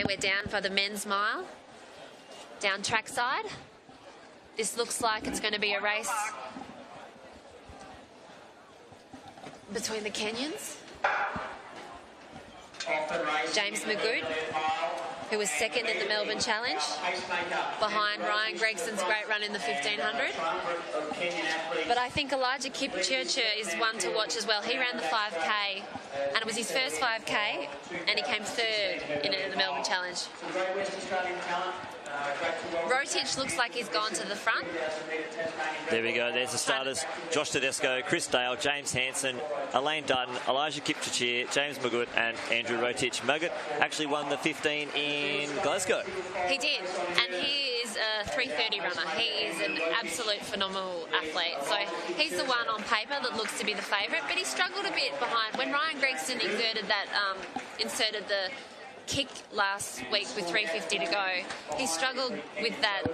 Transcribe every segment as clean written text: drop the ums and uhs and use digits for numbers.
we're down for the men's mile, down trackside. This looks like it's going to be a race between the Kenyans. James Magoo, who was second in the Melbourne Challenge, behind Ryan Gregson's great run in the 1500. But I think Elijah Kipchirchir is one to watch as well. He ran the 5K, and it was his first 5K, and he came third in the Melbourne Challenge. Rotich looks like he's gone to the front. There we go. There's the starters. Josh Tedesco, Chris Dale, James Hansen, Elaine Dutton, Elijah Kipchirchir, James Magoo and Andrew Rotich. Magoo actually won the 15 in Glasgow. He did, and he is a 3:30 runner. He is an absolute phenomenal athlete. So he's the one on paper that looks to be the favourite, but he struggled a bit behind. When Ryan Gregson inserted the kick last week with 3:50 to go, he struggled with that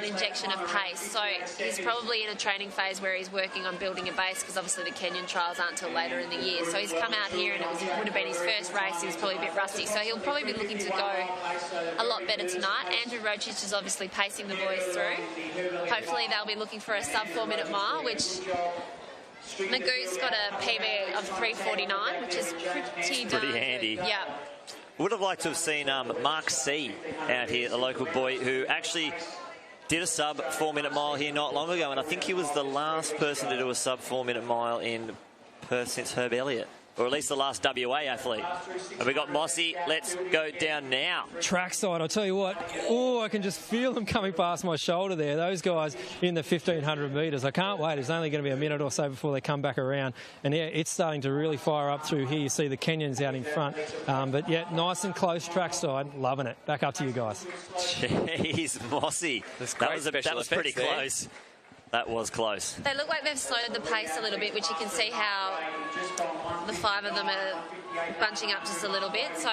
injection of pace. So he's probably in a training phase where he's working on building a base, because obviously the Kenyan trials aren't until later in the year. So he's come out here and it would have been his first race. He was probably a bit rusty. So he'll probably be looking to go a lot better tonight. Andrew Rotich is obviously pacing the boys through. Hopefully they'll be looking for a sub 4-minute mile, which Magoo's got a PB of 3:49, which is pretty handy. Good. Yeah. Would have liked to have seen Mark C out here, a local boy who actually did a sub 4-minute mile here not long ago, and I think he was the last person to do a sub 4-minute mile in Perth since Herb Elliot. Or at least the last WA athlete. And we got Mossy. Let's go down now. Trackside, I'll tell you what. Oh, I can just feel them coming past my shoulder there. Those guys in the 1,500 metres. I can't wait. It's only going to be a minute or so before they come back around. And yeah, it's starting to really fire up through here. You see the Kenyans out in front. But yeah, nice and close trackside. Loving it. Back up to you guys. Jeez, Mossy. That was pretty close. That was close. They look like they've slowed the pace a little bit, which you can see how the 5 of them are bunching up just a little bit. So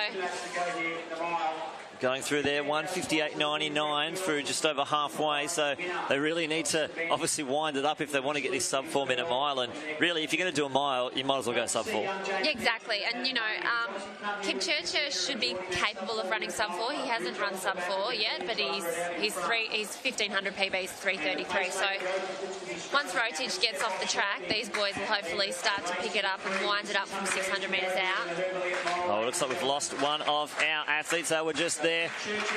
going through there, 1:58.99 through just over halfway. So they really need to obviously wind it up if they want to get this sub 4-minute mile. And really, if you're going to do a mile, you might as well go sub 4. Yeah, exactly. And, you know, Kipchirchir should be capable of running sub 4. He hasn't run sub 4 yet, but he's 1,500 PBs 3:33. So once Rotich gets off the track, these boys will hopefully start to pick it up and wind it up from 600 metres out. Oh, it looks like we've lost one of our athletes. They were just there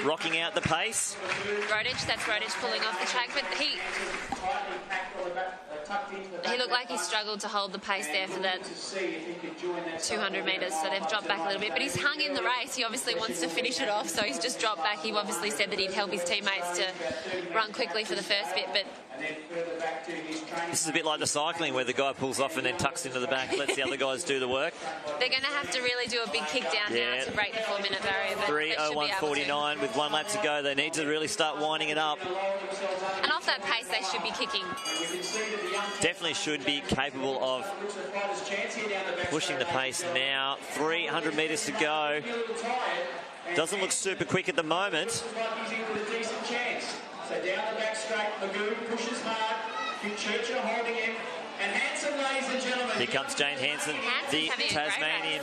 rocking out the pace. That's Rotich pulling off the track, but he looked like he struggled to hold the pace there for that 200 metres, so they've dropped back a little bit. But he's hung in the race. He obviously wants to finish it off, so he's just dropped back. He obviously said that he'd help his teammates to run quickly for the first bit, but this is a bit like the cycling where the guy pulls off and then tucks into the back, lets the other guys do the work. They're going to have to really do a big kick down now to break the 4-minute barrier. 3:01.49 with 1 lap to go. They need to really start winding it up. And off that pace, they should be kicking. Definitely should be capable of pushing the pace now. 300 metres to go. Doesn't look super quick at the moment. So down the back straight, Magoo pushes hard. Kipchirchir holding him. And Hansen, ladies and gentlemen. Here comes Jane Hansen, the Tasmanian.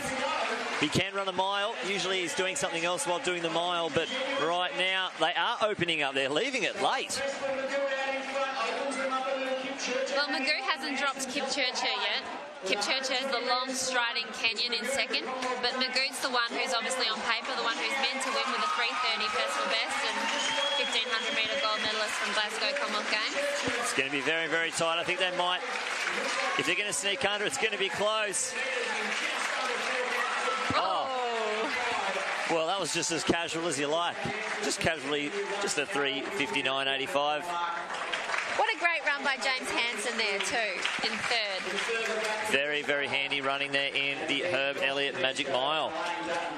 He can run a mile. Usually he's doing something else while doing the mile, but right now they are opening up. They're leaving it late. Well, Magoo hasn't dropped Kipchirchir yet. Kipchirchir is the long striding Kenyan in second, but Magoo's the one who's obviously on paper, the one who's meant to win with a 3:30 personal best and 1,500 metre gold medalist from Glasgow Commonwealth Games. It's going to be very, very tight. I think they might, if they're going to sneak under, it's going to be close. Oh. Well, that was just as casual as you like. Just casually, just a 3:59.85. What a great run by James Hansen there too, in third. Very, very handy running there in the Herb Elliot Magic Mile.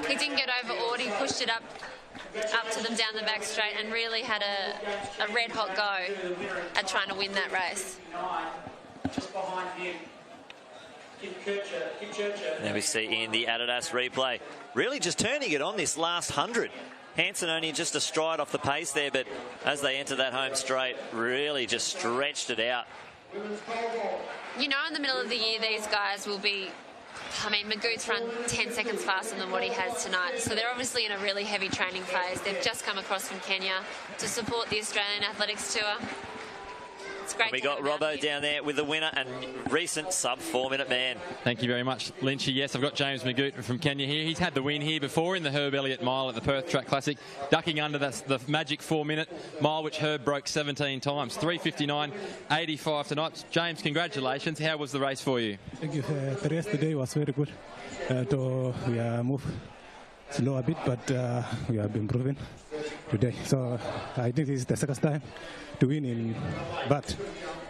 He didn't get overawed. He pushed it up to them down the back straight and really had a red hot go at trying to win that race. Just behind him, Kipchirchir. There we see in the Adidas replay, really just turning it on this last 100. Hansen only just a stride off the pace there, but as they enter that home straight, really just stretched it out. You know, in the middle of the year, these guys will be I mean, Magoo's run 10 seconds faster than what he has tonight. So they're obviously in a really heavy training phase. They've just come across from Kenya to support the Australian Athletics Tour. It's great. We got Robbo down there with the winner and recent sub 4-minute man. Thank you very much, Lynchy. Yes, I've got James Magoot from Kenya here. He's had the win here before in the Herb Elliott Mile at the Perth Track Classic, ducking under the magic 4-minute mile, which Herb broke 17 times. 3:59.85 tonight. James, congratulations. How was the race for you? Thank you. The race today was very good. Though we moved slow a bit, but we have been improving today. So I think this is the second time to win in Bath,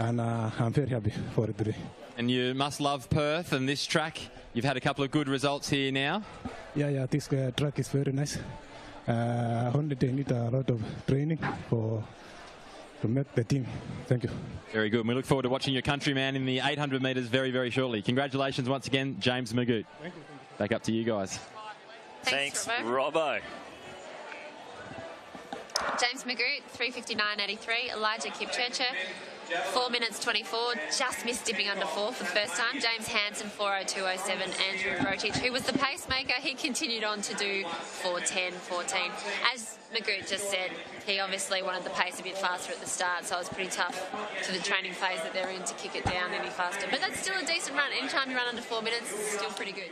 and I'm very happy for it today. And you must love Perth and this track. You've had a couple of good results here now. Yeah, this track is very nice. Only they need a lot of training to make the team. Thank you. Very good. And we look forward to watching your countryman in the 800 metres very, very shortly. Congratulations once again, James Magoot. Thank you. Back up to you guys. Thanks, Robbo. James Magoot, 3:59.83. Elijah Kipchirchir, 4 minutes 24. Just missed dipping under 4 for the first time. James Hansen, 4:02.07. Andrew Rotich, who was the pacemaker, he continued on to do 4:10.14. As Magoot just said, he obviously wanted the pace a bit faster at the start, so it was pretty tough to the training phase that they're in to kick it down any faster. But that's still a decent run. Anytime you run under 4 minutes, it's still pretty good.